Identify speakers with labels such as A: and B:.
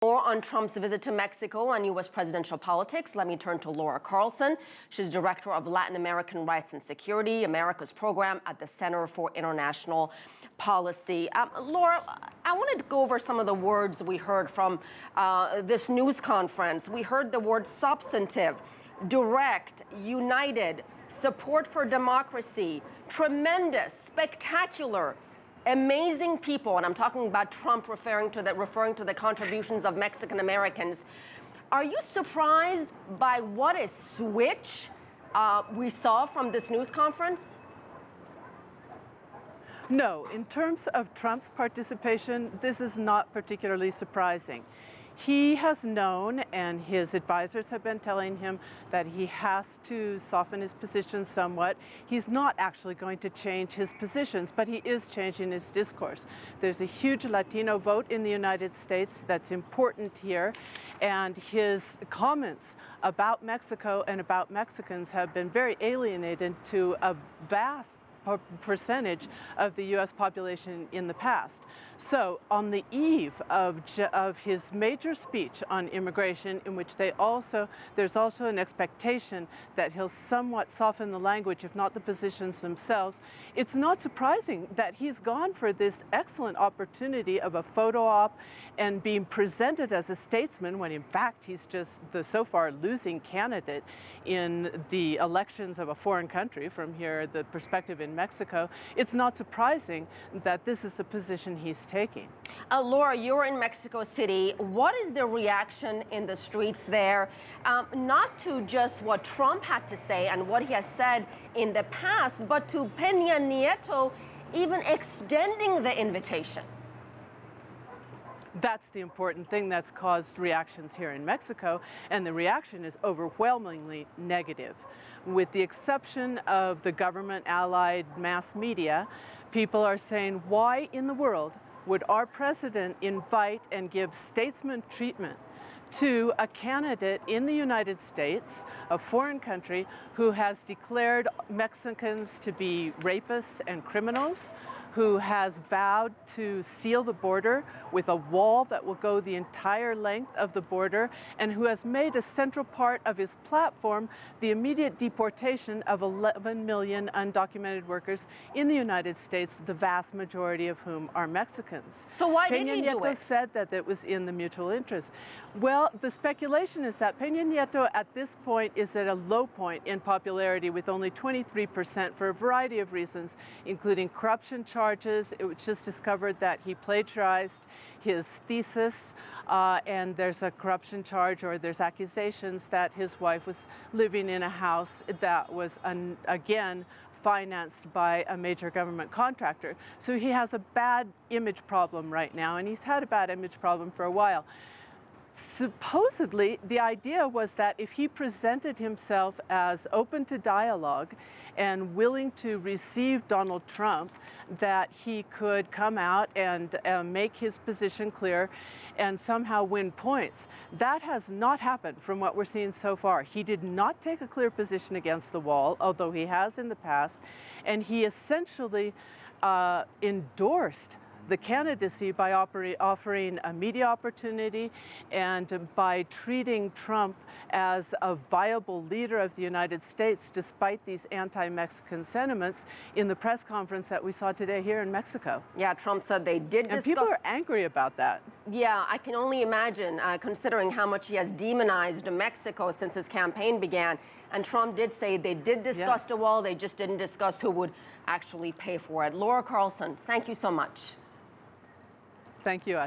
A: More on Trump's visit to Mexico and U.S. presidential politics. Let me turn to Laura Carlsen. She's Director of Latin American Rights and Security, America's program at the Center for International Policy. Laura, I wanted to go over some of the words we heard from this news conference. We heard the word substantive, direct, united, support for democracy, tremendous, spectacular, amazing people, and I'm talking about Trump referring to the contributions of Mexican Americans. Are you surprised by what a switch we saw from this news conference?
B: No, in terms of Trump's participation, this is not particularly surprising. He has known, and his advisors have been telling him, that he has to soften his position somewhat. He's not actually going to change his positions, but he is changing his discourse. There's a huge Latino vote in the United States that's important here, and his comments about Mexico and about Mexicans have been very alienated to a vast percentage of the U.S. population in the past. So on the eve of his major speech on immigration, in which there's also an expectation that he'll somewhat soften the language, if not the positions themselves, it's not surprising that he's gone for this excellent opportunity of a photo op and being presented as a statesman when in fact he's just the so far losing candidate in the elections of a foreign country from here, the perspective in Mexico. It's not surprising that this is the position he's taking.
A: Laura, you're in Mexico City. What is the reaction in the streets there? Not to just what Trump had to say and what he has said in the past, but to Peña Nieto even extending the invitation.
B: That's the important thing that's caused reactions here in Mexico, and the reaction is overwhelmingly negative. With the exception of the government-allied mass media, people are saying, why in the world would our president invite and give statesman treatment to a candidate in the United States, a foreign country, who has declared Mexicans to be rapists and criminals, who has vowed to seal the border with a wall that will go the entire length of the border, and who has made a central part of his platform the immediate deportation of 11 million undocumented workers in the United States, the vast majority of whom are Mexicans.
A: So why did he do it?
B: Peña Nieto said that it was in the mutual interest. Well, the speculation is that Peña Nieto at this point is at a low point in popularity with only 23% for a variety of reasons, including corruption charges. It was just discovered that he plagiarized his thesis, and there's a corruption charge, or there's accusations that his wife was living in a house that was, again, financed by a major government contractor. So he has a bad image problem right now, and he's had a bad image problem for a while. Supposedly, the idea was that if he presented himself as open to dialogue and willing to receive Donald Trump, that he could come out and make his position clear and somehow win points. That has not happened from what we're seeing so far. He did not take a clear position against the wall, although he has in the past, and he essentially endorsed the candidacy by offering a media opportunity and by treating Trump as a viable leader of the United States despite these anti-Mexican sentiments in the press conference that we saw today here in Mexico.
A: Yeah, Trump said they did discuss.
B: And people are angry about that.
A: Yeah, I can only imagine, considering how much he has demonized Mexico since his campaign began. And Trump did say they did discuss the wall, they just didn't discuss who would actually pay for it. Laura Carlsen, thank you so much.
B: Thank you, Asieh.